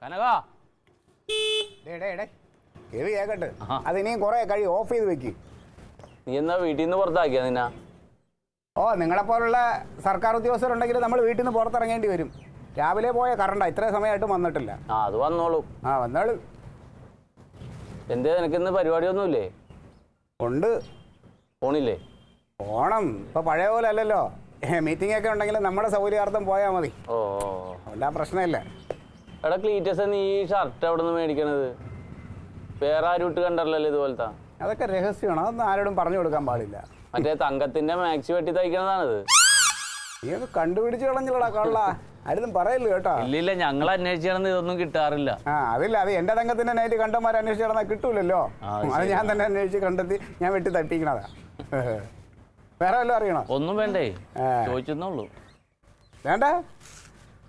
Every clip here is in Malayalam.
കനക കേക്കട്ടെ അതിനെയും കുറെ കഴി ഓഫ് ചെയ്ത് വെക്ക്. നീ എന്നാ വീട്ടിൽ നിന്ന് പുറത്താക്കിയാ നിന്നാ? ഓ, നിങ്ങളെപ്പോലുള്ള സർക്കാർ ഉദ്യോഗസ്ഥരുണ്ടെങ്കിൽ നമ്മൾ വീട്ടിൽ നിന്ന് പുറത്തിറങ്ങേണ്ടി വരും. രാവിലെ പോയ കറണ്ടാ, ഇത്രയും സമയമായിട്ടും വന്നിട്ടില്ല. അത് വന്നോളൂ. വന്നോളൂ. എന്തേ നിനക്കിന്ന് പരിപാടിയൊന്നുമില്ലേ? ഉണ്ട്. പോണില്ലേ? പോണം. ഇപ്പൊ പഴയ പോലെ അല്ലല്ലോ. മീറ്റിംഗ് ഒക്കെ ഉണ്ടെങ്കിൽ നമ്മുടെ സൗകര്യാർത്ഥം പോയാൽ മതി. ഓ, എല്ലാ പ്രശ്നമില്ല. എടാ ക്ലീറ്റസ്, നീ ഈ ഷർട്ട് എവിടെ നിന്ന് മേടിക്കണത്? വേറെ ആരും ഇട്ട് കണ്ടല്ലോ ഇതുപോലത്തെ? അതൊക്കെ രഹസ്യമാണ്, അതൊന്നും ആരോടും പറഞ്ഞു കൊടുക്കാൻ പാടില്ല. മറ്റേ തങ്കത്തിന്റെ മാക്സി വെട്ടി തയ്ക്കണതാണിത്. നീയൊക്കെ കണ്ടുപിടിച്ച് കളഞ്ഞില്ലടാ കള്ള. ആരും പറയല്ലോ കേട്ടോ. ഇല്ലില്ല, ഞങ്ങൾ അന്വേഷിച്ചാണെന്ന് ഇതൊന്നും കിട്ടാറില്ല. അതില്ല, അത് എന്റെ തങ്കത്തിന്റെ നൈറ്റ് കണ്ടന്മാർ അന്വേഷിച്ച് നടന്നാൽ കിട്ടൂലല്ലോ. അത് ഞാൻ തന്നെ അന്വേഷിച്ച് കണ്ടെത്തി ഞാൻ വെട്ടി തട്ടിക്കണതാ. വേറെ വല്ലതും അറിയണോ? ഒന്നും വേണ്ടേ, ചോദിച്ചെന്നുള്ളൂ. വേണ്ട,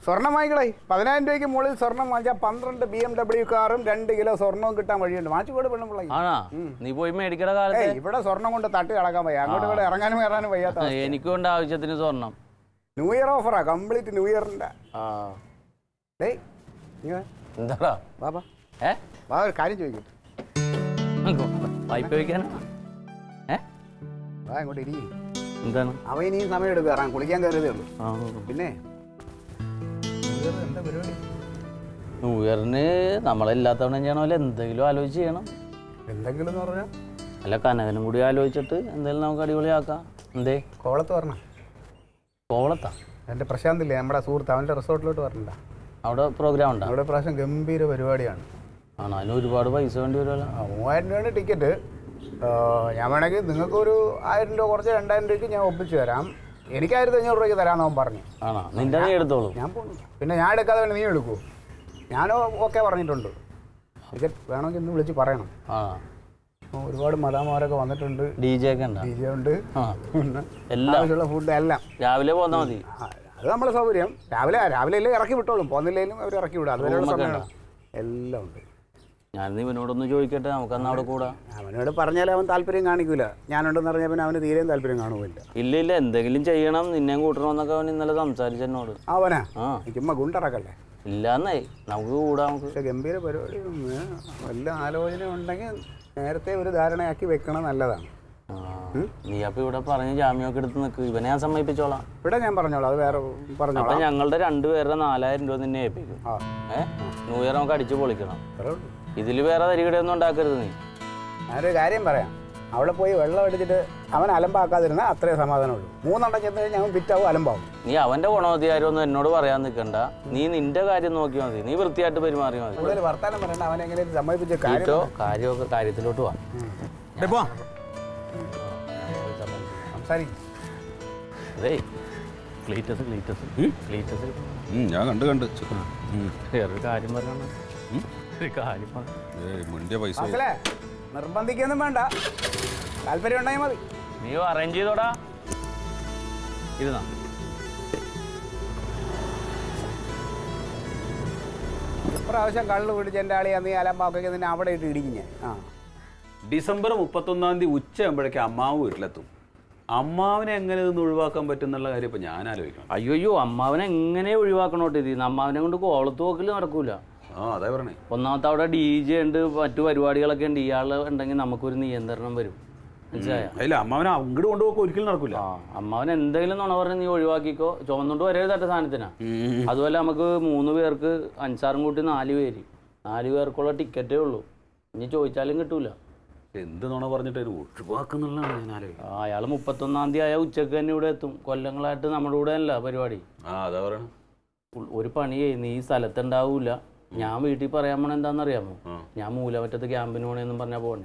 സ്വർണം വാങ്ങിക്കളേ. 10,000 രൂപയ്ക്ക് മുകളിൽ സ്വർണം വാങ്ങിച്ചാൽ 12 BMW കാറും 2 കിലോ സ്വർണവും കിട്ടാൻ വഴിയുണ്ട്. വാങ്ങിച്ചുകൂടെ പെണ്ണുമ്പിള്ള? ആണാ, നീ പോയി മേടിക്കണ കാലത്ത് ഇവിടെ സ്വർണം കൊണ്ട് തട്ടി കളക്കാൻ വയ്യ. അങ്ങോട്ട് ഇവിടെ ഇറങ്ങാനും കയറാനും വയ്യാത്ത. എനിക്കും ഉണ്ട് ആവശ്യത്തിന് സ്വർണം. ന്യൂ ഇയർ ഓഫറാ, കംപ്ലീറ്റ് ന്യൂ ഇയറിന്റെ. എന്താടാ ബാബാ, ഒരു കാര്യം ചോദിക്കട്ടെ. വായ്പ വയ്ക്കാനാ? ഇങ്ങോട്ട് ഇരിക്കും. എന്താണ്? അവ ഇനിയും സമയം എടുക്കും, ഇറങ്ങാൻ കുളിക്കാൻ കയറിയതേ ഉള്ളൂ. പിന്നെ എന്താ പരിപാടി? ന്യൂ ഇയറിന് നമ്മളെല്ലാത്തവണ ചെയ്യണമല്ലോ, എന്തെങ്കിലും ആലോചിച്ച് ചെയ്യണം. എന്തെങ്കിലും എന്ന് പറഞ്ഞാൽ അല്ല, കനകനും കൂടി ആലോചിച്ചിട്ട് എന്തെങ്കിലും നമുക്ക് അടിപൊളിയാക്കാം. എന്തേ? കോവളത്ത് പറഞ്ഞ? കോവളത്താ? എൻ്റെ പ്രശാന്തില്ലേ, നമ്മുടെ സുഹൃത്ത്, അവൻ്റെ റിസോർട്ടിലോട്ട് പറഞ്ഞില്ല? അവിടെ പ്രോഗ്രാം ഉണ്ടോ? അവിടെ പ്രാവശ്യം ഗംഭീര പരിപാടിയാണ്. ആണോ? അതിന് ഒരുപാട് പൈസ വേണ്ടി വരുമല്ലോ. 3000 രൂപയാണ് ടിക്കറ്റ്. ഞാൻ വേണമെങ്കിൽ നിങ്ങൾക്കൊരു 1000 രൂപ കുറച്ച് 2000 രൂപയ്ക്ക് ഞാൻ ഒപ്പിച്ച് തരാം. എനിക്ക് 1500 രൂപയ്ക്ക് തരാമെന്ന് അവൻ പറഞ്ഞു. ആണോ? നിന്റെ നീ എടുത്തോളൂ. ഞാൻ പോകുന്നു. പിന്നെ ഞാൻ എടുക്കാതെ വേണ്ടി നീ എടുക്കൂ? ഞാനോ ഓക്കെ പറഞ്ഞിട്ടുണ്ട്. ടിക്കറ്റ് വേണമെങ്കിൽ ഇന്ന് വിളിച്ച് പറയണം. ഒരുപാട് മദാമാരൊക്കെ വന്നിട്ടുണ്ട്. DJ ഒക്കെ ഉണ്ട്. DJ ഉണ്ട്. എല്ലാം ഫുഡ് എല്ലാം രാവിലെ പോന്നാൽ മതി. അത് നമ്മളെ സൗകര്യം. രാവിലെ ഇറക്കി വിട്ടോളും. പോകുന്നില്ലെങ്കിലും അവർ ഇറക്കി വിടും. അതുവരെ എല്ലാം ഉണ്ട്. ഞാൻ ഇവനോടൊന്ന് ചോദിക്കട്ടെ, നമുക്കന്ന് അവിടെ കൂടാ. അവനോട് പറഞ്ഞാൽ അവൻ താല്പര്യം കാണിക്കൂല. ഞാനുണ്ടെന്ന് പറഞ്ഞാൽ പിന്നെ അവന് തീരെയും താല്പര്യം കാണുമില്ല. ഇല്ല, എന്തെങ്കിലും ചെയ്യണം, നിന്നെയും കൂട്ടണമെന്നൊക്കെ അവൻ ഇന്നലെ സംസാരിച്ചു എന്നോട്. അവനാ? ചുമ്മാ ഗുണ്ടറക്കല്ലേ? ഇല്ലാന്നേ, നമുക്ക് കൂടാ. നമുക്ക് പക്ഷെ ഗംഭീര പരിപാടി. വല്ല ആലോചന ഉണ്ടെങ്കിൽ നേരത്തെ ഒരു ധാരണയാക്കി വെക്കണം, നല്ലതാണ്. നീ അപ്പൊ ഇവിടെ പറഞ്ഞ് ജാമ്യമൊക്കെ എടുത്ത് നിൽക്ക്. ഇവനെ ഞാൻ സമ്മതിപ്പിച്ചോളാം. ഇവിടെ ഞാൻ പറഞ്ഞോളാം, അത് വേറെ പറഞ്ഞോളാം. അപ്പൊ ഞങ്ങളുടെ 2 പേരുടെ 4000 രൂപ നിന്നെ ഏൽപ്പിക്കും. ന്യൂ ഇയർ നമുക്ക് അടിച്ചു പൊളിക്കണം. ഇതിൽ വേറെ തരികടയൊന്നും ഉണ്ടാക്കരുത് നീ. ഞാനൊരു കാര്യം പറയാം. അവിടെ പോയി വെള്ളം അടിച്ചിട്ട് അവൻ അലമ്പാക്കാതിരുന്നാൽ അത്രേ സമാധാനമുള്ളൂ. 3 എണ്ണം ചെന്ന് കഴിഞ്ഞാൽ അവൻ പിറ്റാവും, അലമ്പാവും. നീ അവന്റെ ഗുണവധികാരമൊന്നും എന്നോട് പറയാൻ നിൽക്കണ്ട. നീ നിന്റെ കാര്യം നോക്കിയാൽ മതി. നീ വൃത്തിയായിട്ട് പെരുമാറി മതി. കൂടുതൽ വർത്താനം പറയണ്ട. അവനെ എങ്ങനെ സമ്മതിപ്പിച്ച കാര്യമൊക്കെ കാര്യത്തിലോട്ട് പോവാം. ഞാൻ കണ്ട് വേറൊരു കാര്യം പറയണം. നിർബന്ധിക്കൊന്നും വേണ്ട, താല്പര്യം ഉണ്ടായാൽ മതി. നീ അറേഞ്ച് ചെയ്തോടാ. ഇരുന്നാ ഇപ്രാവശ്യം കള്ളു പിടിച്ച് എൻ്റെ ആളിയാ നീ അലമ്പാക്കി നിന്നെ അവിടെ ഇട്ട് ഇടിക്കും ഞാൻ. ഡിസംബർ 31-ാം തീയതി ഉച്ചയാകുമ്പോഴേക്കും അമ്മാവ് വീട്ടിലെത്തും. അമ്മാവിനെ എങ്ങനെ നിന്ന് ഒഴിവാക്കാൻ പറ്റും എന്നുള്ള കാര്യം ഇപ്പം ഞാൻ ആലോചിക്കണം. അയ്യോ, അമ്മാവനെ എങ്ങനെ ഒഴിവാക്കണോട്ട്? ഇത് അമ്മാവനെ കൊണ്ട് കോളത്ത് പോക്കൽ നടക്കൂല. അതെ പറഞ്ഞേ. ഒന്നാമത്തെ അവിടെ DJ ഉണ്ട്, മറ്റു പരിപാടികളൊക്കെ ഉണ്ട്. ഇയാൾ ഉണ്ടെങ്കിൽ നമുക്കൊരു നിയന്ത്രണം വരും. മനസ്സിലായോ? അല്ല, അമ്മാവനെ അങ്ങോട്ട് കൊണ്ടുപോക്ക് ഒരിക്കലും നടക്കില്ല. അമ്മാവൻ എന്തെങ്കിലും നുണ പറഞ്ഞ് നീ ഒഴിവാക്കിക്കോ. ചുമന്നുകൊണ്ട് വരരുത് തട്ട സാധനത്തിനാ. അതുപോലെ നമുക്ക് 3 പേർക്ക് 5-6 കൂട്ടി 4 പേര്. 4 പേർക്കുള്ള ടിക്കറ്റേ ഉള്ളൂ. ഇനി ചോദിച്ചാലും കിട്ടൂല. എന്ത് നുണ പറഞ്ഞിട്ട് ഒഴിവാക്കുന്നുള്ളതാണ് ഞാൻ ആലോചിക്കുന്നത്. അയാൾ 31-ാം തീയതി ആയ ഉച്ചക്ക് തന്നെ ഇവിടെ എത്തും. കൊല്ലങ്ങളായിട്ട് നമ്മുടെ കൂടെ അല്ല പരിപാടി. അതാ പറയണം. ഒരു പണി ചെയ്യും, നീ സ്ഥലത്തുണ്ടാവൂല. ഞാൻ വീട്ടിൽ പറയാൻ പോണ എന്താണെന്നറിയാമോ? ഞാൻ മൂലമറ്റത്ത് ക്യാമ്പിന് പോണേന്നും പറഞ്ഞാൽ പോണ.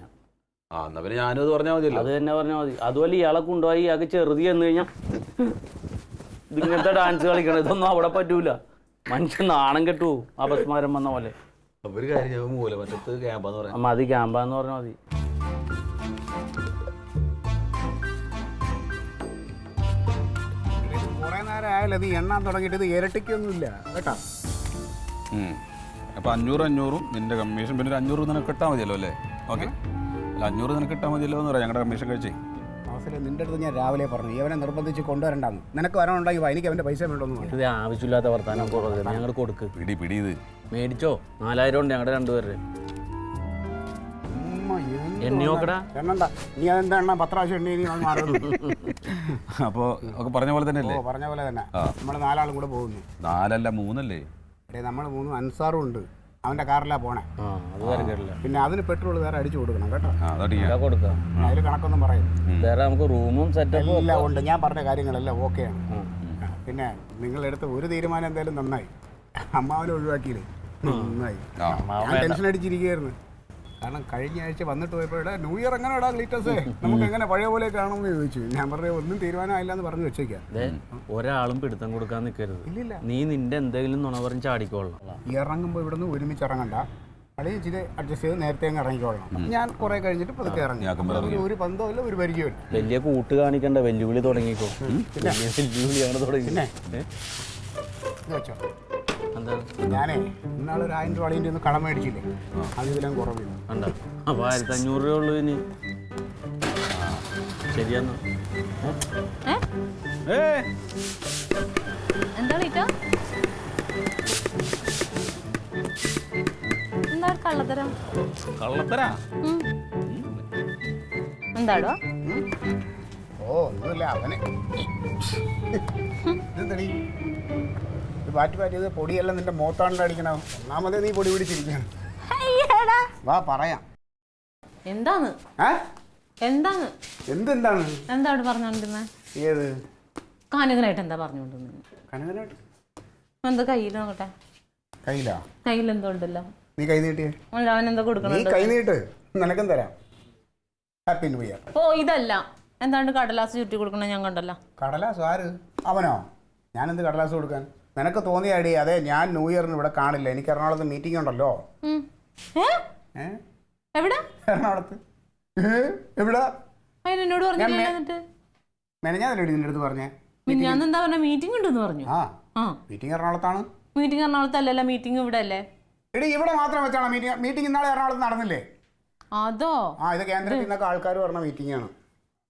ഞാനത് പറഞ്ഞാൽ മതി. അത് തന്നെ പറഞ്ഞാൽ മതി. അതുപോലെ ഇയാളെ കൊണ്ടുപോയി ഇയാൾക്ക് ചെറുതി എന്ന് കഴിഞ്ഞാൽ ഇങ്ങനത്തെ ഡാൻസ് കളിക്കണം. ഇതൊന്നും അവിടെ പറ്റൂല. മനുഷ്യൻ നാണം കെട്ടു, അപസ്മാരം വന്ന പോലെ. മതി, ക്യാമ്പാന്ന് പറഞ്ഞാൽ മതി. കുറെ നേരം ആയാലും നീ എണ്ണാൻ തുടങ്ങിയിട്ട് ഇത് ഇരട്ടിക്കൊന്നുമില്ല കേട്ടോ. അപ്പം 500 നിന്റെ കമ്മീഷൻ, പിന്നെ ഒരു 500 നിനക്ക് കിട്ടാൽ മതിയല്ലോ അല്ലേ? ഓക്കെ, അല്ല 500 നിനക്ക് കിട്ടാൽ മതിയല്ലോ എന്ന് പറയാം. ഞങ്ങളുടെ കമ്മീഷൻ കഴിച്ചേ അവസരം നിൻ്റെ അടുത്ത് ഞാൻ രാവിലെ പറഞ്ഞു ഇവനെ നിർബന്ധിച്ച് കൊണ്ടുവരണ്ടാന്ന്. നിനക്ക് വരാനുണ്ടെങ്കിൽ എനിക്ക് അവൻ്റെ പൈസ വേണ്ടോന്ന് പറഞ്ഞു. ഇത് ആവശ്യമില്ലാത്ത വർത്താനം കുറവ് ഞങ്ങൾ കൊടുക്ക്. പിടി ഇത് മേടിച്ചോ 4000 ഉണ്ട് ഞങ്ങളുടെ 2 പേരുടെ. എണ്ണി നോക്കടാ. എണ്ണണ്ട, നീ അതെന്താ എണ്ണ 10 പ്രാവശ്യം എണ്ണി മാറുന്നു. അപ്പോൾ ഒക്കെ പറഞ്ഞ പോലെ തന്നെ അല്ലേ? പറഞ്ഞ പോലെ തന്നെ. നമ്മൾ 4 ആളും കൂടെ പോകുന്നു. 4 അല്ല 3 അല്ലേ? നമ്മൾ 3 അൻസാറും ഉണ്ട്. അവൻ്റെ കാറിലാണ് പോണേ. പിന്നെ അതിന് പെട്രോൾ വേറെ അടിച്ചു കൊടുക്കണം കേട്ടോ. കൊടുക്കാം. അതിൽ കണക്കൊന്നും പറയും. വേറെ നമുക്ക് റൂമും സെറ്റപ്പും എല്ലാം ഉണ്ട്. ഞാൻ പറഞ്ഞ കാര്യങ്ങളെല്ലാം ഓക്കെയാണ്. പിന്നെ നിങ്ങളെടുത്ത ഒരു തീരുമാനം എന്തായാലും നന്നായി. അമ്മാവനെ ഒഴിവാക്കിയില്ലേ നന്നായി. ഞാൻ ടെൻഷൻ അടിച്ചിരിക്കുകയായിരുന്നു. കാരണം കഴിഞ്ഞ ആഴ്ച വന്നിട്ട് പോയപ്പോഴേ ന്യൂ ഇയർ എങ്ങനെ ഇടാം ക്ലീറ്റസേ, നമുക്ക് എങ്ങനെ പഴയ പോലെ കാണുമെന്ന് ചോദിച്ചു. ഞാൻ പറഞ്ഞു ഒന്നും തീരുമാനമായില്ല എന്ന് പറഞ്ഞു വെച്ചേക്കാം. ഒരാളും പിടുത്തം കൊടുക്കാൻ നിൽക്കരുത്. ഇല്ലില്ല, നീ നിന്റെ എന്തെങ്കിലും നുണ പറഞ്ഞ് ചാടിക്കോളാം. ഇറങ്ങുമ്പോൾ ഇവിടെ നിന്ന് ഒരുമിച്ച് ഇറങ്ങണ്ട, അല്ലെങ്കിൽ ഇച്ചിരി അഡ്ജസ്റ്റ് ചെയ്ത് നേരത്തെ അങ്ങ് ഇറങ്ങിക്കോളാം. ഞാൻ കുറെ കഴിഞ്ഞിട്ട് പതുക്കെ ഇറങ്ങി. ഒരു ബന്ധമില്ല, ഒരു പരിചയമില്ല. വലിയ കൂട്ട് കാണിക്കണ്ട, വെല്ലുവിളി തുടങ്ങിക്കോ. വെല്ലുവിളിയാണ് തുടങ്ങി. പിന്നെ വെച്ചോ, ഞാനേ ഇന്നാളെ 1000 രൂപ അളിൻ്റെ ഒന്ന് കടം മേടിച്ചില്ലേ, അത് ഇതിലും കുറവില്ല. അപ്പോൾ 1500 രൂപ ഉള്ളൂ ഇനി. ശരിയാന്ന് എന്താ കള്ളത്തരം? കള്ളത്തരാ? എന്താടോ? ഓ ഒന്നുമില്ല, അവനെ ഇതെന്തടി പാറ്റിയത് പൊടിയെല്ലാം നിന്റെ മോത്താണിൽ അടിക്കണം. ഒന്നാമതേ നീ പൊടി പിടിച്ചിരിക്കണം. വാ പറയാം. എന്താണ് എന്താണ് എന്താണ് എന്താണ് പറഞ്ഞോണ്ടിരുന്നെ? ഏത് കാനകനായിട്ട് എന്താ പറഞ്ഞോണ്ടിരുന്നെ? കനകനായിട്ട് എന്താ കയ്യിൽ നോക്കട്ടെ. കയ്യിലാ? കയ്യിൽ എന്തോ ഉണ്ടല്ലോ. നീ കൈ നീട്ടിയേ. അവൻ എന്താ കൊടുക്കണം? നീ കൈ നീട്ട്, നിനക്കും തരാം. Happy new year. ഓ ഇതല്ല, എന്താണ്ട് കടലാസ് ചുറ്റി കൊടുക്കണം. ഞാൻ കണ്ടല്ലോ. കടലാസ്? ആര്? അവനോ? ഞാനെന്ത് കടലാസ് കൊടുക്കാൻ? നിനക്ക് തോന്നിയാടി. അതെ, ഞാൻ ന്യൂ ഇയറിന് ഇവിടെ കാണില്ല, എനിക്ക് എറണാകുളത്ത് മീറ്റിംഗ് ഉണ്ടല്ലോ. എവിടെ? എറണാകുളത്ത്. എവിടെ? എന്നോട് പറഞ്ഞില്ല. മെനഞ്ഞാന്നല്ലേ നിന്റെ അടുത്ത് പറഞ്ഞേ? ഞാൻ എന്താ പറഞ്ഞ മീറ്റിംഗ് ഉണ്ടെന്ന് പറഞ്ഞു. ആ മീറ്റിംഗ് എറണാകുളത്താണ്. മീറ്റിംഗ് എറണാകുളത്തല്ലല്ലോ, മീറ്റിംഗ് ഇവിടെ അല്ലേ? എടി ഇവിടെ മാത്രം വെച്ചാണോ മീറ്റിംഗ്? മീറ്റിംഗ് ഇന്നാളെ എറണാകുളത്ത് നടന്നില്ലേ? അതോ? ഇത് കേന്ദ്രത്തിൽ നിന്നൊക്കെ ആൾക്കാർ പറഞ്ഞ മീറ്റിംഗ് ആണ്.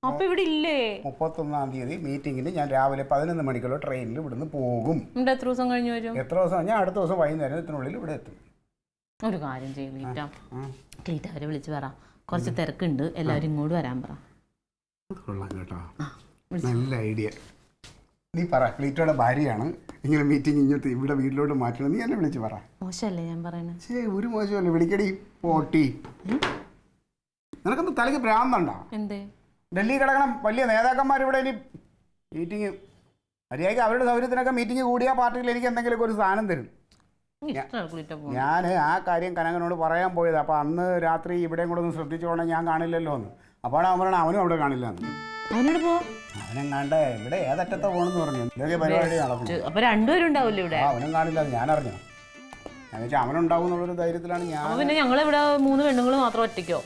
അപ്പൊ ഇവിടെ ഇല്ലേ? 31-ാം തീയതി മീറ്റിംഗിന് ഞാൻ രാവിലെ 11 മണിക്കുള്ള ട്രെയിനിൽ ഇവിടുന്ന് പോകും. എത്ര ദിവസം കഴിഞ്ഞ് വരും? എത്ര ദിവസം? ഞാൻ അടുത്ത ദിവസം വൈകുന്നേരത്തിനുള്ളിൽ ഇവിടെ എത്തും. ഒരു കാര്യം ചെയ്യും ക്ലീറ്റ, അവരെ വിളിച്ച് പറ, കുറച്ച് തിരക്കുണ്ട്, എല്ലാവരും ഇങ്ങോട്ട് വരാൻ പറ. കൊള്ളാം കേട്ടോ, നല്ല ഐഡിയ. നീ പറ, ക്ലീറ്റോയുടെ ഭാര്യയാണ്, ഇങ്ങനെ മീറ്റിംഗ് ഇങ്ങോട്ട് ഇവിടെ വീട്ടിലോട്ട് മാറ്റണം, നീ എന്നെ വിളിച്ച് പറ. മോശമല്ലേ ഞാൻ പറയുന്നത്? ഒരു മോശമല്ലേ, വിളിക്കടി പോട്ടി. നിനക്കൊന്ന് തലയ്ക്ക് ഭ്രാന്തണ്ടോ? എന്തേ? ഡൽഹി കിടക്കണം വലിയ നേതാക്കന്മാർ ഇവിടെ ഇനി മീറ്റിംഗ് മര്യാദയ്ക്ക് അവരുടെ സൗകര്യത്തിനൊക്കെ മീറ്റിംഗ് കൂടിയ പാർട്ടിയിൽ എനിക്ക് എന്തെങ്കിലുമൊക്കെ ഒരു സാധനം തരും. ഞാൻ ആ കാര്യം കനകനോട് പറയാൻ പോയത്. അപ്പോൾ അന്ന് രാത്രി ഇവിടെയും കൂടെ ഒന്ന് ശ്രദ്ധിച്ചോണം, ഞാൻ കാണില്ലല്ലോ എന്ന്. അപ്പോൾ അവൻ പറയണം അവനും അവിടെ കാണില്ല എന്ന്. അവനെങ്ങാണ്ട് ഇവിടെ ഏതറ്റത്തെ പോകണമെന്ന് പറഞ്ഞു. എന്തൊക്കെ പരിപാടി നടക്കും. അവനും കാണില്ല, ഞാൻ അറിഞ്ഞു. ഞാൻ വെച്ചാൽ അവനുണ്ടാവും എന്നുള്ളൊരു ധൈര്യത്തിലാണ് ഞാൻ. പിന്നെ ഞങ്ങളിവിടെ 3 പെണ്ണുങ്ങൾ മാത്രം ഒറ്റയ്ക്കോ?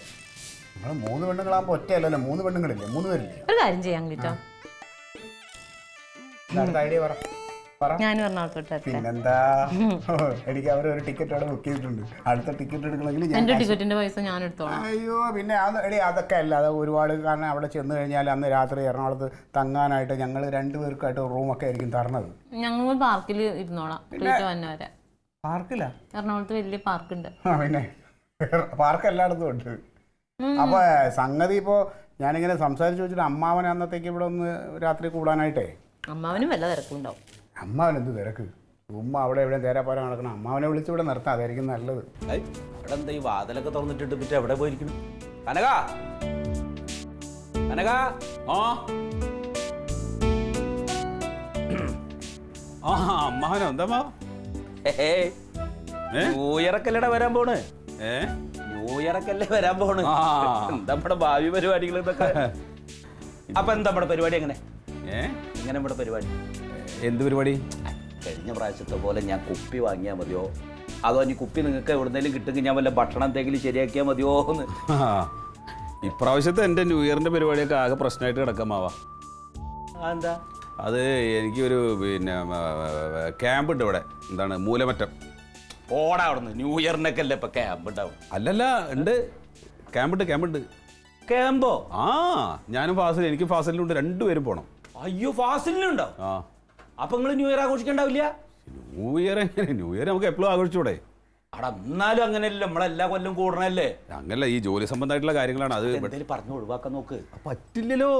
നമ്മൾ 3 പെണ്ണുങ്ങളാകുമ്പോൾ ഒറ്റയല്ലല്ലോ, 3 പെണ്ണുങ്ങളില്ലേ, 3 പേരില്ലേ? ഒരു കാര്യം ചെയ്യാൻ കിട്ടോ, ഐഡിയ പറ. ഞാൻ എറണാകുളത്തോട്ട്. പിന്നെന്താ, എനിക്ക് അവർ ഒരു ടിക്കറ്റ് അവിടെ ബുക്ക് ചെയ്തിട്ടുണ്ട്. അടുത്ത ടിക്കറ്റ് എടുക്കണമെങ്കിൽ എന്റെ ടിക്കറ്റിന്റെ പൈസ ഞാൻ എടുത്തോളാം. അയ്യോ പിന്നെ അതൊക്കെ അല്ല, അത് ഒരുപാട്. കാരണം അവിടെ ചെന്ന് കഴിഞ്ഞാൽ അന്ന് രാത്രി എറണാകുളത്ത് തങ്ങാനായിട്ട് ഞങ്ങൾ 2 പേർക്കായിട്ട് റൂമൊക്കെ ആയിരിക്കും തരണത്. ഞങ്ങൾ പാർക്കിൽ ഇരുന്നോളാം. വരെ പാർക്കില്ല? എറണാകുളത്ത് വലിയ പാർക്കുണ്ട്. പിന്നെ പാർക്ക് എല്ലായിടത്തും ഉണ്ട്. അപ്പൊ സംഗതി ഇപ്പോ ഞാനിങ്ങനെ സംസാരിച്ചു വെച്ചിട്ട് അമ്മാവനെ അന്നത്തേക്ക് ഇവിടെ ഒന്ന് രാത്രി കൂടാനായിട്ടേ. അമ്മാവനും വല്ല തിരക്കുണ്ടാവും. അമ്മാവൻ എന്ത് തിരക്ക്? ഉമ്മ അവിടെ എവിടെ തേരാപ്പാര നടക്കണം. അമ്മാവനെ വിളിച്ച് ഇവിടെ നിർത്താം, അതായിരിക്കും നല്ലത്. ഇവിടെ എന്താ ഈ വാതിലൊക്കെ തുറന്നിട്ടിട്ട് പിന്നെ എവിടെ പോയിരിക്കണം? കനക, കനക, അമ്മാവനോ? എന്താ ന്യൂ ഇയറൊക്കെല്ലടാ വരാൻ പോണ്. ന്യൂ ഇയറൊക്കെല്ലേ വരാൻ പോണ്. എന്താ നമ്മുടെ ഭാവി പരിപാടികൾ ഇതൊക്കെ. അപ്പൊ എന്താ നമ്മുടെ പരിപാടി? എങ്ങനെ നമ്മുടെ പരിപാടി? എന്ത് പരിപാടി? കഴിഞ്ഞ പ്രാവശ്യത്തെ പോലെ ഞാൻ കുപ്പി വാങ്ങിയാൽ മതിയോ, അതോ ഇനി കുപ്പി നിങ്ങൾക്ക് എവിടുന്നേലും കിട്ടുമെങ്കിൽ ഞാൻ വല്ല ഭക്ഷണം എന്തെങ്കിലും ശരിയാക്കിയാൽ മതിയോ എന്ന്. ഇപ്രാവശ്യത്തെ എൻ്റെ ന്യൂ ഇയറിൻ്റെ പരിപാടിയൊക്കെ ആകെ പ്രശ്നമായിട്ട് കിടക്കാമാവാ. എന്താ? അത് എനിക്കൊരു പിന്നെ ക്യാമ്പ് ഉണ്ട് ഇവിടെ. എന്താണ്, മൂലമറ്റം. ഓടാ അവിടുന്ന്. ന്യൂ ഇയറിനൊക്കെ അല്ലേ ഇപ്പൊ ക്യാമ്പ് ഉണ്ടാവും? അല്ലല്ല, ഉണ്ട്, ക്യാമ്പുണ്ട്. ക്യാമ്പോ? ആ ഞാനും ഫാസിൽ, എനിക്ക് ഫാസിലുണ്ട്, രണ്ടുപേരും പോണം. അയ്യോ, ഫാസിലിനുണ്ടോ? ആ. അപ്പൊ നിങ്ങൾ ന്യൂ ഇയർ ആഘോഷിക്കണ്ടാവില്ല? ന്യൂ ഇയർ എങ്ങനെ? ന്യൂ ഇയർ നമുക്ക് എപ്പോഴും ആഘോഷിച്ചൂടെ? അവിടെ എന്നാലും അങ്ങനെയല്ല, നമ്മളെല്ലാ കൊല്ലം കൂടണല്ലേ. അങ്ങനല്ല, ഈ ജോലി സംബന്ധമായിട്ടുള്ള കാര്യങ്ങളാണ്. അത് എന്തേലും പറഞ്ഞു ഒഴിവാക്കാൻ നോക്ക്. പറ്റില്ലല്ലോ,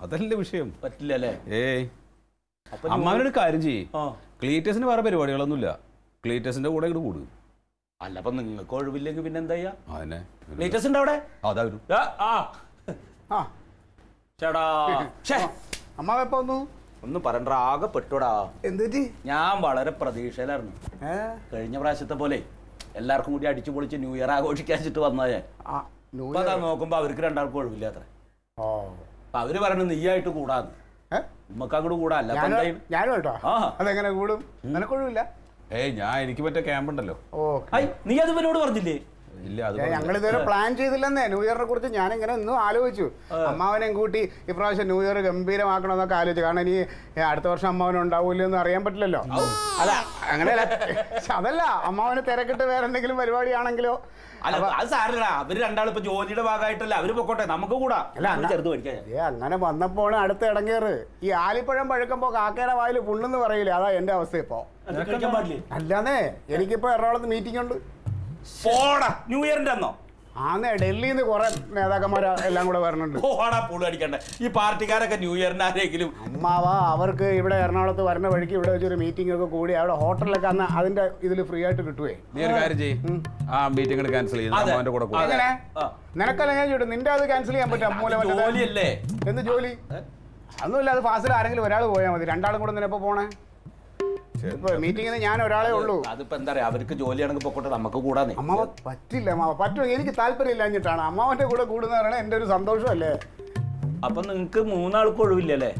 അതല്ലേ വിഷയം. പറ്റില്ലല്ലേ? ഏയ് അപ്പൊ അമ്മാവനൊരു കാര്യം ചെയ്യ്, ആ. ക്ലീറ്റസിന് വേറെ പരിപാടികളൊന്നുമില്ല, ക്ലീറ്റസിന്റെ കൂടെ ഇങ്ങോട്ട് കൂടും. അല്ല, അപ്പൊ നിങ്ങൾക്ക് ഒഴിവില്ലെങ്കിൽ പിന്നെ എന്താ ചെയ്യാ? അതന്നെ ലേറ്റസ്റ്റ് ഉണ്ട് അവിടെ. അതാ വരും. ആ ചേടാ, ഛേ, അമ്മാവ് എപ്പോ വന്നു? ഒന്നും പറയണ്ട, ആകെ പെട്ടോടാ. എന്തുപറ്റി? ഞാൻ വളരെ പ്രതീക്ഷയിലായിരുന്നു. കഴിഞ്ഞ പ്രാവശ്യത്തെ പോലെ എല്ലാവർക്കും കൂടി അടിച്ചു പൊളിച്ച് ന്യൂ ഇയർ ആഘോഷിക്കാച്ചിട്ട് വന്നാ ഞാൻ. അപ്പൊ അതാ നോക്കുമ്പോ അവർക്ക് രണ്ടാൾക്കും ഒഴിവില്ല അത്ര. അപ്പൊ അവര് പറയണത് നീയായിട്ട് കൂടാന്ന്. നമുക്ക് അങ്ങോട്ട് കൂടാ. അല്ല ഞാനും കേട്ടോ. ആ. അതെങ്ങനെ കൂടും? നിനക്കൊഴിവില്ല? ഏയ് എനിക്ക് മറ്റേ ക്യാമ്പ് ഉണ്ടല്ലോ. നീ അത് ഇവനോട് പറഞ്ഞില്ലേ? ഇല്ല, അത് ഞങ്ങൾ ഇതുവരെ പ്ലാൻ ചെയ്തില്ലെന്നേ ന്യൂ ഇയറിനെ കുറിച്ച്. ഞാനിങ്ങനെ ഇന്നും ആലോചിച്ചു, അമ്മാവനെയും കൂട്ടി ഇപ്രാവശ്യം ന്യൂ ഇയർ ഗംഭീരമാക്കണമെന്നൊക്കെ ആലോചിച്ചു. കാരണം ഇനി അടുത്ത വർഷം അമ്മാവൻ ഉണ്ടാവൂല്ലോ എന്ന് അറിയാൻ പറ്റില്ലല്ലോ. അല്ല അങ്ങനെയല്ല, അതല്ല, അമ്മാവന് തിരക്കിട്ട് വേറെ എന്തെങ്കിലും പരിപാടിയാണെങ്കിലോ. അല്ല, അത് സാരല്ലടാ, അവര് രണ്ടാളും ഇപ്പൊ ജോലിയുടെ ഭാഗമായിട്ടല്ല, അവര് പൊക്കോട്ടെ, നമുക്ക് കൂടാ. ചെറുത് പഠിക്കാൻ അങ്ങനെ വന്നപ്പോണ് അടുത്ത ഇടങ്ങേറ്. ഈ ആലിപ്പഴം പഴുക്കുമ്പോ കാക്കയുടെ വായിൽ പുണ്ണെന്ന് പറയില്ലേ, അതാ എന്റെ അവസ്ഥ ഇപ്പോ. പാടില്ലേ? അല്ലാന്നേ, എനിക്കിപ്പോ എറണാകുളത്ത് മീറ്റിംഗ് ഉണ്ട്. പോടാ, ന്യൂ ഇയറിന്റെ അന്നോ? ആന്നേ, ഡൽഹിയിൽ നിന്ന് കുറെ നേതാക്കന്മാർ എല്ലാം കൂടെ വരണുണ്ട്. പോടാ, പുളി അടിക്കണ്ട. ഈ പാർട്ടിക്കാരൊക്കെ ന്യൂ ഇയറിന് ആരെങ്കിലും അമ്മാവാ, അവർക്ക് ഇവിടെ എറണാകുളത്ത് വരുന്ന വഴിക്ക് ഇവിടെ വെച്ചൊരു മീറ്റിംഗ് ഒക്കെ കൂടി അവിടെ ഹോട്ടലിലൊക്കെ അന്ന് അതിന്റെ ഇതിൽ ഫ്രീ ആയിട്ട് കിട്ടുവേ. നീ ഒരു കാര്യം ചെയ്യും, ആ മീറ്റിംഗ് ക്യാൻസൽ ചെയ്യുന്ന കൂടെ കൂടും. എങ്ങനെ? നിനക്കല്ല ഞാൻ ചോദിച്ചു, നിന്റെ അത് ക്യാൻസൽ ചെയ്യാൻ പറ്റും? ജോലിയല്ലേ? എന്ത് ജോലി? അതൊന്നുമില്ല, അത് ഫാസിൽ ആരെങ്കിലും ഒരാൾ പോയാൽ മതി. രണ്ടാളും കൂടെ നിന്നെപ്പോ പോണേ? മീറ്റിങ്ങിന് ഞാൻ ഒരാളെ ഉള്ളൂ. അതിപ്പോ എന്താ പറയാ, അവർക്ക് ജോലിയാണെങ്കിൽ പൊക്കോട്ടെ, നമുക്ക് കൂടാന്നേ. അമ്മാവ പറ്റില്ല, അമ്മാവ പറ്റുമോ? എനിക്ക് താല്പര്യം ഇല്ലാഞ്ഞിട്ടാണ്. അമ്മാവന്റെ കൂടെ കൂടുന്നതാണ് എന്റെ ഒരു സന്തോഷമല്ലേ. അപ്പൊ നിങ്ങക്ക് മൂന്നാൾക്കും ഒഴിവില്ലല്ലേ?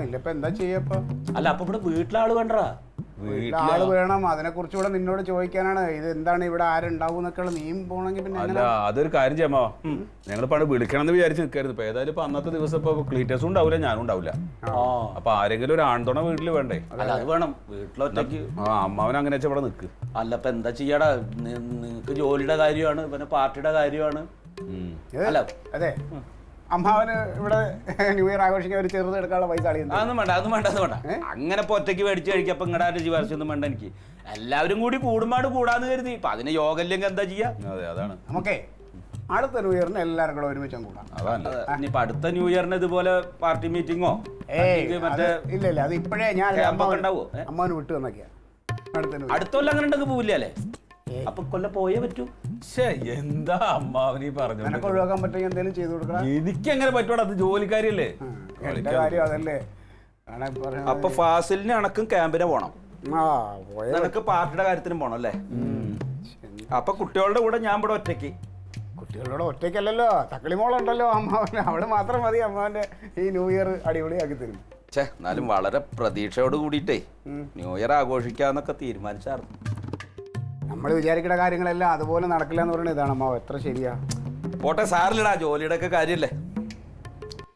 ഇല്ല, ഇപ്പൊ എന്താ ചെയ്യപ്പോ? അല്ല, അപ്പൊ ഇവിടെ വീട്ടിലാള് കണ്ടാ? ആള് വേണം, അതിനെ കുറിച്ചുകൂടെ നിന്നോട് ചോദിക്കാനാണ്. ഇത് എന്താണ്, ഇവിടെ ആരുണ്ടാവും എന്നൊക്കെയുള്ള നീയും പോണെങ്കിൽ പിന്നെ അല്ല, അതൊരു കാര്യം ചെയ്യാമോ, ഞങ്ങളിപ്പോ അവിടെ വിളിക്കണം എന്ന് വിചാരിച്ച് നിൽക്കായിരുന്നു. ഇപ്പൊ ഏതായാലും ഇപ്പൊ അന്നത്തെ ദിവസം ഇപ്പൊ ക്ലീറ്റസും ഉണ്ടാവില്ല, ഞാനും ഉണ്ടാവില്ല. അപ്പൊ ആരെങ്കിലും ഒരു ആൺതുണ വീട്ടില് വേണ്ടേ? അല്ല, അത് വേണം. വീട്ടിലൊറ്റയ്ക്ക് അമ്മാവൻ അങ്ങനെ വെച്ചാൽ ഇവിടെ നിൽക്ക്. അല്ല, ഇപ്പൊ എന്താ ചെയ്യാടാ, നിങ്ങക്ക് ജോലിയുടെ കാര്യമാണ്, പിന്നെ പാർട്ടിയുടെ കാര്യമാണ്. അല്ല, അതെ, അമ്മാവന് ഇവിടെ ന്യൂ ഇയർ ആഘോഷിക്കാൻ ഒരു ചെറുത് എടുക്കാനുള്ള പൈസ അളിയുന്നു. അതൊന്നും വേണ്ട, അതൊന്നും വേണ്ട, അതൊന്നും വേണ്ട. അങ്ങനെ ഇപ്പൊ ഒറ്റയ്ക്ക് മേടിച്ച് കഴിക്കപ്പോ ഇങ്ങടെ ജീവാർച്ചൊന്നും വേണ്ട എനിക്ക്. എല്ലാവരും കൂടി കൂടുമ്പാട് കൂടാന്ന് കരുതി. ഇപ്പൊ അതിന് യോഗല്ലെങ്കിൽ എന്താ ചെയ്യാ? അതെ, അതാണ്. നമുക്കേ അടുത്ത ന്യൂ ഇയറിന് എല്ലാവരും കൂടെ ഒരുമിച്ച് കൂടാം. ഇനിയിപ്പൊ അടുത്ത ന്യൂ ഇയറിന് ഇതുപോലെ പാർട്ടി മീറ്റിങ്ങോ മറ്റേ ഇല്ല, അത് ഇപ്പോഴേ ഞാൻ ഉണ്ടാവോ? അമ്മാവന് വിട്ടു തന്നൊക്കെയാ. അടുത്ത കൊല്ലം അങ്ങനെ ഉണ്ടെങ്കിൽ പോവില്ല അല്ലേ? അപ്പൊ കൊല്ലം പോയേ പറ്റൂ. എന്താ അമ്മാവനീ പറഞ്ഞു? എനക്ക് ഒഴിവാക്കാൻ പറ്റുമെങ്കിൽ എന്തെങ്കിലും ചെയ്തു കൊടുക്കണം. എനിക്ക് എങ്ങനെ പറ്റൂടാ, അത് ജോലിക്കാരിയല്ലേ. എന്റെ കാര്യം അതല്ലേ. അപ്പൊ ഫാസിലിന് അണക്കും ക്യാമ്പിന് പോണം, പോയ നിനക്ക് പാർട്ടിയുടെ കാര്യത്തിനും പോണം അല്ലേ? അപ്പൊ കുട്ടികളുടെ കൂടെ ഞാൻ ഇവിടെ ഒറ്റയ്ക്ക്. കുട്ടികളോട് ഒറ്റയ്ക്കല്ലല്ലോ, തക്കളിമോളുണ്ടല്ലോ അമ്മാവന്. അവിടെ മാത്രം മതി അമ്മാവന്റെ ഈ ന്യൂ ഇയർ അടിപൊളിയാക്കി തരും. എന്നാലും വളരെ പ്രതീക്ഷയോട് കൂടിയിട്ടേ ന്യൂ ഇയർ ആഘോഷിക്കാന്നൊക്കെ തീരുമാനിച്ചായിരുന്നു. നമ്മൾ വിചാരിക്കുന്ന കാര്യങ്ങളെല്ലാം അതുപോലെ നടക്കില്ല എന്ന് പറയുന്നത് ഇതാണ് അമ്മാവ്. എത്ര ശരിയാ. പോട്ടെ, സാറില്ലടാ, ജോലിയുടെ ഒക്കെ കാര്യല്ലേ.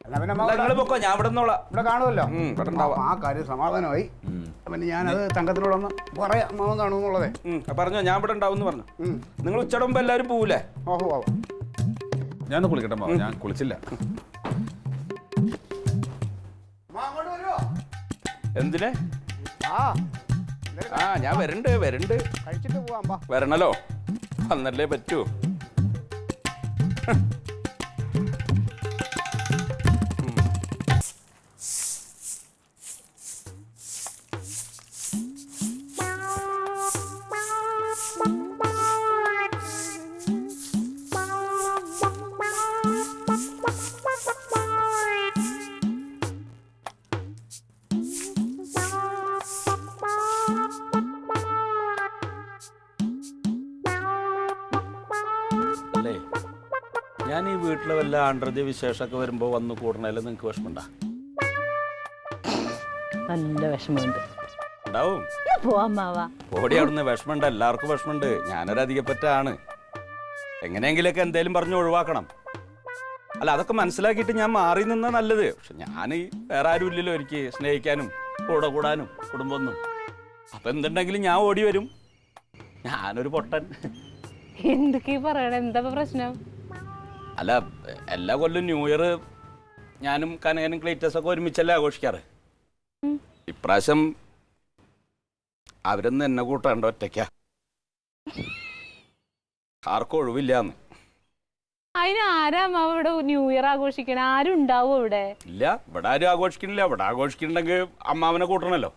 എന്നാ പിന്നെ നിങ്ങൾ പൊക്കോ, ഞാൻ ഇവിടെ നിന്നോളാം. ഇവിടെ കാണുമല്ലോ. ഇവിടെ ഉണ്ടാവാം. ആ കാര്യം സമാധാനമായി. പിന്നെ ഞാനത് തങ്കത്തിനോടൊന്ന് പറയാം അമ്മാവൻ കാണുമെന്നുള്ളതേ. പറഞ്ഞോ, ഞാൻ ഇവിടെ ഉണ്ടാവും എന്ന് പറഞ്ഞു. നിങ്ങൾ ഉച്ചയുടെ മുമ്പ് എല്ലാവരും പോവില്ലേ? ഓഹോ, ഞാൻ കുളിക്കട്ടെ, ഞാൻ കുളിച്ചില്ല. എന്തിനെ? ഞാൻ വരണ്ട് കഴിച്ചിട്ട് പോവാം. വരണല്ലോ, വന്നല്ലേ പറ്റൂ. ഞാൻ ഈ വീട്ടിലെ വല്ല ആണ്ടൃതി വിശേഷമൊക്കെ വരുമ്പോൾ വന്ന് കൂടണേലും നിങ്ങൾക്ക് വിഷമമുണ്ടാ? നല്ല വിഷമമുണ്ട്. ഉണ്ടാവും. ഓടി അവിടുന്ന് വിഷമമുണ്ട്, എല്ലാവർക്കും വിഷമമുണ്ട്. ഞാനൊരു അധികപ്പറ്റാണ്. എങ്ങനെയെങ്കിലൊക്കെ എന്തേലും പറഞ്ഞ് ഒഴിവാക്കണം. അല്ല, അതൊക്കെ മനസ്സിലാക്കിയിട്ട് ഞാൻ മാറി നിന്നാ നല്ലത്. പക്ഷെ ഞാൻ വേറെ ആരും ഇല്ലല്ലോ എനിക്ക് സ്നേഹിക്കാനും കൂടെ കൂടാനും കുടുംബമൊന്നും. അപ്പൊ എന്തുണ്ടെങ്കിലും ഞാൻ ഓടി വരും. ഞാനൊരു പൊട്ടൻ. എന്തൊക്കെ പറയണ? എന്താ പ്രശ്നം? അല്ല എല്ലാ കൊല്ലം ന്യൂ ഇയർ ഞാനും കനകനും ക്ലീറ്റസൊക്കെ ഒരുമിച്ചല്ലേ ആഘോഷിക്കാറ്. ഇപ്രാവശ്യം അവരൊന്നും എന്നെ കൂട്ടാണ്ട് ഒറ്റയ്ക്ക, ആർക്കും ഒഴിവില്ലാന്ന്. അതിന് ആരാ അമ്മാവ ഇവിടെ ന്യൂ ഇയർ ആഘോഷിക്കണ? ആരും ഉണ്ടാവോ ഇവിടെ? ഇല്ല, ഇവിടെ ആരും ആഘോഷിക്കണില്ല. ഇവിടെ ആഘോഷിക്കണമെങ്കിൽ അമ്മാവനെ കൂട്ടണല്ലോ.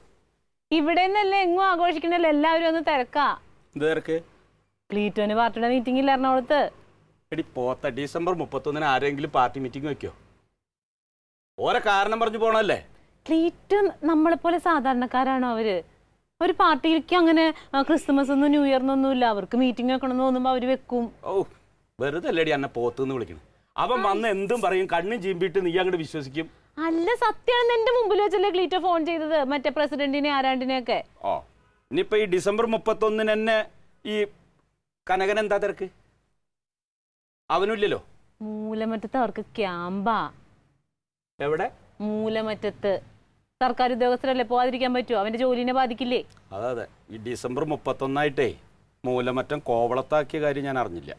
ഇവിടെ നിന്നല്ലേ എങ്ങും ആഘോഷിക്കണല്ലോ, എല്ലാവരും ഒന്ന് തിരക്കാ. എന്ത് തിരക്ക്? ക്ലീറ്റോന് പാർട്ടിയുടെ മീറ്റിംഗ് ഇല്ല എറണാകുളത്ത്. എടി പോത്ത, ഡിസംബർ 31 ആരെങ്കിലും പാർട്ടി മീറ്റിംഗ് വെക്കോ? ഓരോ കാരണം പറഞ്ഞു പോണല്ലേ. ക്ലീറ്റോ നമ്മളെ പോലെ സാധാരണക്കാരാണോ അവര്? ഒരു പാർട്ടിക്ക് അങ്ങനെ ക്രിസ്മസ് ഒന്നും ന്യൂ ഇയറിനൊന്നും ഇല്ല. അവർക്ക് മീറ്റിംഗ് വെക്കണമെന്ന് തോന്നുമ്പോ അവര് വെക്കും. ഓ, വെറുതെ അല്ലേടി എന്നെ പോത്തെന്ന് വിളിക്കണം. അവൻ വന്ന് എന്തും പറയും, കണ്ണും ചീമ്പിട്ട് നീ അങ്ങോട്ട് വിശ്വസിക്കും. അല്ല, സത്യമാണ്. എന്റെ മുമ്പിൽ വെച്ചല്ലേ ക്ലീറ്റോ ഫോൺ ചെയ്തത്, മറ്റേ പ്രസിഡന്റിനെ ആരാണ്ടിനെയൊക്കെ. ഓ, ഇനിയിപ്പോ ഈ ഡിസംബർ 31 തന്നെ ഈ കനകൻ എന്താ തിരക്ക്? അവനുമില്ലല്ലോ. മൂലമറ്റത്ത് അവർക്ക് ക്യാമ്പാ. എവിടെ? മൂലമറ്റത്ത്. സർക്കാർ ഉദ്യോഗസ്ഥരല്ലേ, പോവാതിരിക്കാൻ പറ്റുമോ? അവന്റെ ജോലിനെ ബാധിക്കില്ലേ? അതെ, ഈ ഡിസംബർ 31 മൂലമറ്റം കോവളത്താക്കിയ കാര്യം ഞാൻ അറിഞ്ഞില്ല.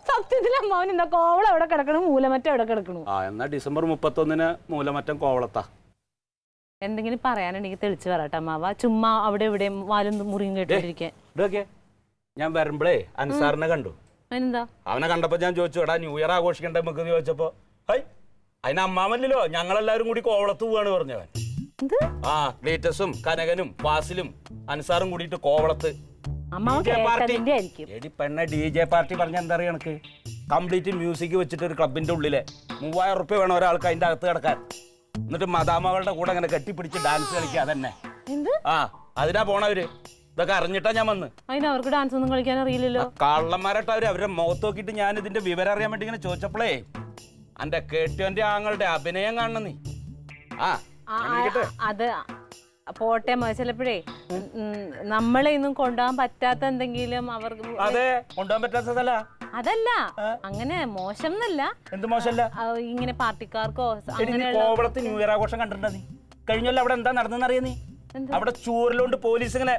സത്യത്തിൽ അമ്മാവൻ എന്താ കോവളം എവിടെ കിടക്കണു, മൂലമറ്റം എവിടെ കിടക്കണു? എന്നാ ഡിസംബർ 31 മൂലമറ്റം കോവളത്താ. എന്തെങ്കിലും പറയാനുണ്ടെങ്കിൽ തെളിച്ചു പറയട്ടെ അമ്മാവ. ചുമ്മാ അവിടെ ഇവിടെ വാലും മുറിയും കേട്ടോണ്ടിരിക്കാൻ. ഇതൊക്കെ ഞാൻ വരുമ്പോഴേ അൻസാറിനെ കണ്ടു. അതിനെന്താ? അവനെ കണ്ടപ്പോ ഞാൻ ചോദിച്ചു, എടാ ന്യൂ ഇയർ ആഘോഷിക്കണ്ടേ നമുക്ക് ചോദിച്ചപ്പോ, ഹൈ അതിന് അമ്മാവല്ലോ ഞങ്ങളെല്ലാവരും കൂടി കോവളത്ത് പോവാണ് പറഞ്ഞവൻ. ആ, ക്ലീറ്റസും കനകനും ഫാസിലും അൻസാറും കൂടിയിട്ട് കോവളത്ത് എടി പെണ്ണ DJ പാർട്ടി പറഞ്ഞ എന്താ അറിയാ കണക്ക്? കംപ്ലീറ്റ് മ്യൂസിക് വെച്ചിട്ട് ഒരു ക്ലബിന്റെ ഉള്ളിലെ 3000 റുപ്യ വേണം ഒരാൾക്ക് അതിന്റെ അകത്ത് കിടക്കാൻ. എന്നിട്ട് മദാമകളുടെ കൂടെ അങ്ങനെ കെട്ടിപ്പിടിച്ച് ഡാൻസ് കളിക്കുക. അതന്നെ. ആ, അതിനാ പോണവര്. ഇതൊക്കെ അറിഞ്ഞിട്ടാ ഞാൻ വന്ന്. അതിന് അവർക്ക് ഡാൻസ് ഒന്നും കളിക്കാൻ അറിയില്ലല്ലോ. കള്ളന്മാരായിട്ട് അവരുടെ മുഖത്ത് നോക്കിയിട്ട് ഞാൻ ഇതിന്റെ വിവരം അറിയാൻ വേണ്ടി ഇങ്ങനെ ചോദിച്ചപ്പോഴേ എന്റെ കേട്ടോന്റെ ആങ്ങളുടെ അഭിനയം കാണണം നീ. അത് പോട്ടെ, ചിലപ്പോഴേ നമ്മളെ ഒന്നും കൊണ്ടുപോകാൻ പറ്റാത്ത എന്തെങ്കിലും അവർക്ക്. അതെ, കൊണ്ടുപോകാൻ പറ്റാത്തതല്ല. അതല്ല, അങ്ങനെ മോശം എന്നല്ല. എന്ത് മോശമല്ല? ഇങ്ങനെ പാർട്ടിക്കാർക്കോ കോവളത്ത് ന്യൂ ഇയർ ആഘോഷം കണ്ടിട്ടുണ്ടോ നീ? കഴിഞ്ഞല്ലോ അവിടെ എന്താ നടന്നെന്ന് അറിയാ നീ? അവിടെ ചൂരിലോണ്ട് പോലീസ് ഇങ്ങനെ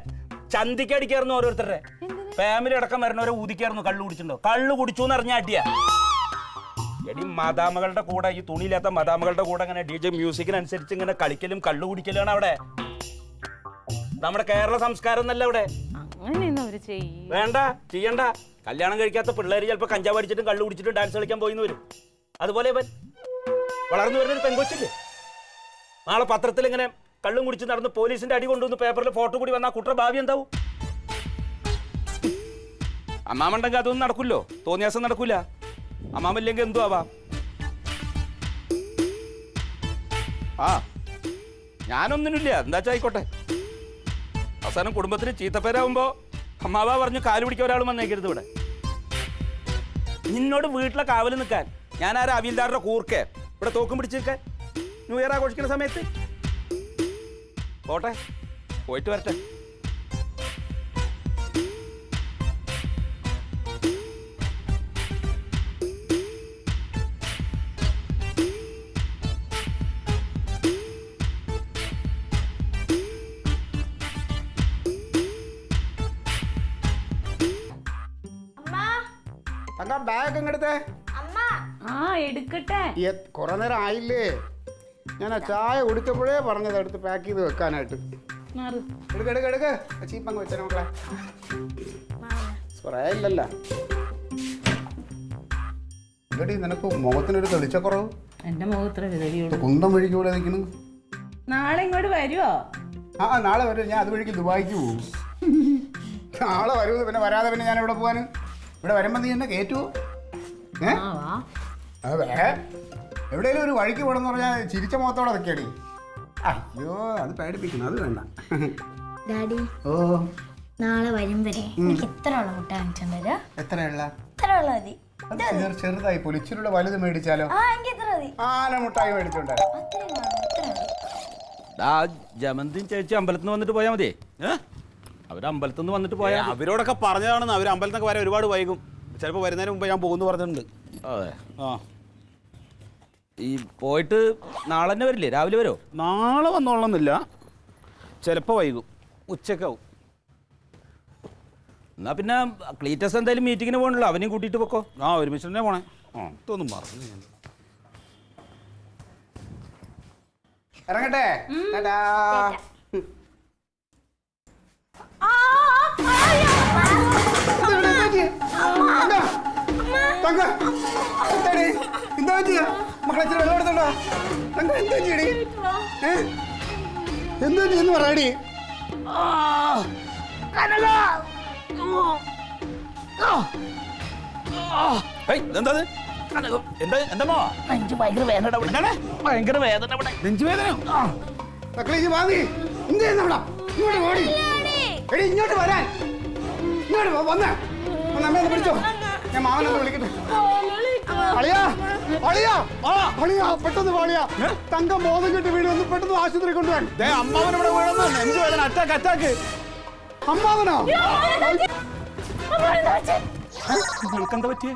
ചന്തിക്കടിക്കായിരുന്നു ഓരോരുത്തരുടെ. ഫാമിലി അടക്കം വരുന്നവരെ ഊതിക്കായിരുന്നു. കള്ളു കുടിച്ചിട്ടുണ്ടോ? കള്ളു കുടിച്ചു എന്ന് അറിഞ്ഞാട്ടിയാ. എടി മദാമകളുടെ കൂടെ, ഈ തുണിയില്ലാത്ത മദാമകളുടെ കൂടെ അങ്ങനെ DJ മ്യൂസിക്കിനനുസരിച്ച് ഇങ്ങനെ കളിക്കലും കള്ളു കുടിക്കലാണ് അവിടെ. നമ്മുടെ കേരള സംസ്കാരം എന്നല്ല അവിടെ. വേണ്ട, ചെയ്യണ്ട. കല്യാണം കഴിക്കാത്ത പിള്ളേര് ചിലപ്പോ കഞ്ചാവ് അടിച്ചിട്ടും കള്ളു കുടിച്ചിട്ടും ഡാൻസ് കളിക്കാൻ പോയിന്ന് വരും. അതുപോലെ ഇവൻ വളർന്നു വരുന്നൊരു പെങ്കൊച്ചില്ലേ, നാളെ പത്രത്തിൽ ഇങ്ങനെ കള്ളും കുടിച്ച് നടന്ന് പോലീസിന്റെ അടി കൊണ്ടുവന്ന് പേപ്പറിൽ ഫോട്ടോ കൂടി വന്നാൽ കുട്ടറ ഭാവി എന്താവും? അമ്മാമുണ്ടെങ്കിൽ അതൊന്നും നടക്കില്ലോ, തോന്നിയാസം നടക്കൂല. അമ്മാമില്ലെങ്കിൽ എന്തു ആവാം. ആ, ഞാനൊന്നിനില്ല, എന്താ ആയിക്കോട്ടെ. അവസാനം കുടുംബത്തിന് ചീത്തപ്പേരാകുമ്പോ അമ്മാവ പറഞ്ഞു കാല് പിടിക്കാൻ ഒരാൾ വന്നേക്കരുത് ഇവിടെ. നിന്നോട് വീട്ടിലെ കാവല് നിൽക്കാൻ ഞാൻ ആരാ? അവിൽദാരുടെ കൂർക്കെ ഇവിടെ തോക്കും പിടിച്ച് നിൽക്കാൻ ന്യൂ ഇയർ ആഘോഷിക്കുന്ന സമയത്ത്? പോട്ടെ, പോയിട്ട് വരട്ടെ. ബാഗ് എങ്ങടുത്തേ? എടുക്കട്ടെ. കുറെ നേരം ആയില്ലേ? ഞാൻ ആ ചായ കുടിച്ചപ്പോഴേ പറഞ്ഞത് എടുത്ത് പാക്ക് ചെയ്ത് വെക്കാനായിട്ട്. എടുക്ക് ചീപ്പങ്ങ് വെച്ചാൽ മക്കളെ. സ്പ്രേ ഇല്ലല്ലോ. എടി, നിനക്ക് മുഖത്തിനൊരു തെളിച്ചക്കുറവ്. എന്റെ മുഖത്തിന് കുന്തം വഴിക്ക് കൂടെ നിൽക്കുന്നു. നാളെ ഇങ്ങോട്ട് വരുവോ? നാളെ വരും. ഞാൻ അതുവഴിക്ക് ദുബായിക്ക് പോകും. നാളെ വരുമോ? പിന്നെ വരാതെ പിന്നെ ഞാൻ ഇവിടെ പോകാൻ? ഇവിടെ വരുമ്പോ നീ എന്നെ കയറ്റുവോ? എവിടെയെങ്കിലും ഒരു വഴിക്ക് പോകണമെന്ന് പറഞ്ഞാൽ ചിരിച്ച മുഖത്തോടെ നിൽക്കടി. അയ്യോ, അത് പേടിപ്പിക്കണം. അത് വേണ്ട. ഡാഡി, ഓ, നാളെ വരുമ്പരേ എനിക്ക് ഇത്ര ഉള്ള മുട്ട വാങ്ങിച്ചോണ്ടോ? എത്രയുള്ള? ഇത്ര ഉള്ള മതി. ചെറുതായി പൊലിച്ചിലുള്ള വലുത് മേടിച്ചാലോ? ആന മുട്ടായി മേടിച്ചോണ്ടോ? ജമന്തിയും ചേച്ചി അമ്പലത്തിൽ നിന്ന് വന്നിട്ട് പോയാൽ മതിയേ. അവര് അമ്പലത്തിൽ നിന്ന് വന്നിട്ട് പോയാൽ അവരോടൊക്കെ പറഞ്ഞതാണെന്ന്. അവർ അമ്പലത്തിനൊക്കെ വരാൻ ഒരുപാട് വൈകും. ചിലപ്പോൾ വരുന്നതിന് മുമ്പ് ഞാൻ പോകുന്നു പറഞ്ഞിട്ടുണ്ട്. അതെ. ആ, ഈ പോയിട്ട് നാളെ തന്നെ വരില്ലേ? രാവിലെ വരുമോ? നാളെ വന്നോളന്നില്ല, ചിലപ്പോൾ വൈകും, ഉച്ചക്കാവും. എന്നാ പിന്നെ ക്ലീറ്റസ് എന്തായാലും മീറ്റിങ്ങിന് പോകണല്ലോ, അവനെയും കൂട്ടിയിട്ട് പൊക്കോ. ആ ഒരുമിച്ച് തന്നെ പോണേ. ഇതൊന്നും മറന്നു ഞാൻ. ഇറങ്ങട്ടെ. ടാറ്റാ. എന്താ? തങ്ക, എന്താടി? എന്താ പറ്റിയ? മക്കളെ ഇച്ചിരി വെള്ളം എടുത്തോണ്ടോ? തങ്ക, എന്താ പറ്റിയടി? എന്താ പറ്റിയെന്ന് പറയടി. ഭയങ്കര വേദന ഇവിടെ. നെഞ്ചുവേദനയോ? മക്കളെ ഇത് വാങ്ങി. എന്ത് ചെയ്യുന്നവിടെ? ഇങ്ങോട്ട് ഓടി. എടി ഇങ്ങോട്ട് വരാൻ. ഇങ്ങോട്ട് വന്നേ. അമ്മയെ പിടിച്ചോ. ഞാൻ മാമനൊന്ന് വിളിക്കട്ടെ. അളിയാ, അളിയാ, അളിയാ, പെട്ടെന്ന് വാളിയാ. തങ്കം ബോധം കെട്ടി വീട് ഒന്ന് പെട്ടെന്ന് ആശുപത്രി കൊണ്ടുപോകാൻ. അമ്മാവനിവിടെ വീഴുന്നു. നെഞ്ചുവേദന. Attack, attack. അമ്മാവനോ? നിനക്കെന്താ പറ്റിയേ?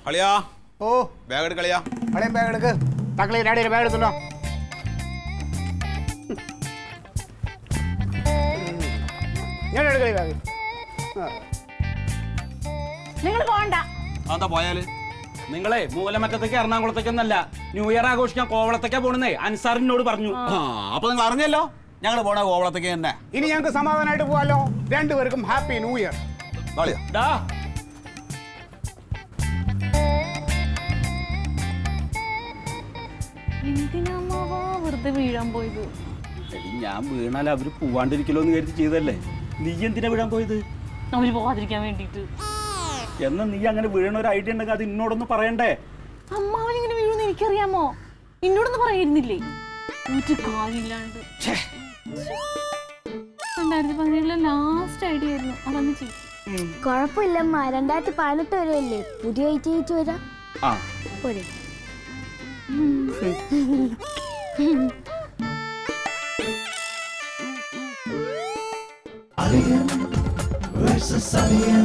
കളിയാ, ഓ, ബാഗ് എടുക്കളിയാ. അളിയ ബാഗ് എടുക്ക്. തക്കളി ഡാഡിയുടെ ബാഗ് എടുത്തുണ്ടോ? ഞാൻ എടുക്കളി ബാഗ്. നിങ്ങൾ പോണ്ട. അതാ പോയാല് നിങ്ങളെ മൂലമറ്റത്തേക്ക് എറണാകുളത്തേക്കൊന്നല്ല, ന്യൂ ഇയർ ആഘോഷിക്കാൻ കോവളത്തേക്കാ പോണെന്നേ അൻസാറിനോട് പറഞ്ഞു. അപ്പൊ നിങ്ങൾ അറിഞ്ഞല്ലോ ഞങ്ങൾ പോണ കോവളത്തേക്ക് തന്നെ. ഇനി ഞങ്ങൾക്ക് സമാധാനമായിട്ട് പോവാലോ. രണ്ടുപേർക്കും ഹാപ്പി ന്യൂ ഇയർ. കളിയാ. ഡാ എന്തിനാ അമ്മാവാ വെറുതെ വീഴാൻ പോയത്? എടി, ഞാൻ വീണാൽ അവര് പോവാണ്ടിരിക്കലോ എന്ന് കരുതി ചെയ്തല്ലേ. നീ എന്തിനാ വീഴാൻ പോയത്? അവര് പോകാതിരിക്കാൻ വേണ്ടിട്ട്. എന്നാ നീ അങ്ങനെ വീഴണ ഒരു ഐഡിയ ഉണ്ടെങ്കിൽ അത് എന്നോടൊന്ന് പറയണ്ടേ? അമ്മാവൻ ഇങ്ങനെ വീഴുന്ന് എനിക്കറിയാമോ? എന്നോടൊന്ന് പറയുന്നില്ലേ? ഒരു കാര്യമില്ലാണ്ട്. 2017 ലാസ്റ്റ് ഐഡിയ ആയിരുന്നു അതങ്ങ് ചെയ്യും. കുഴപ്പമില്ലമ്മ, 2018 വരെയല്ലേ പുതിയ ഐറ്റ് വരാം. ആ പോരെ. Alien versus Alien.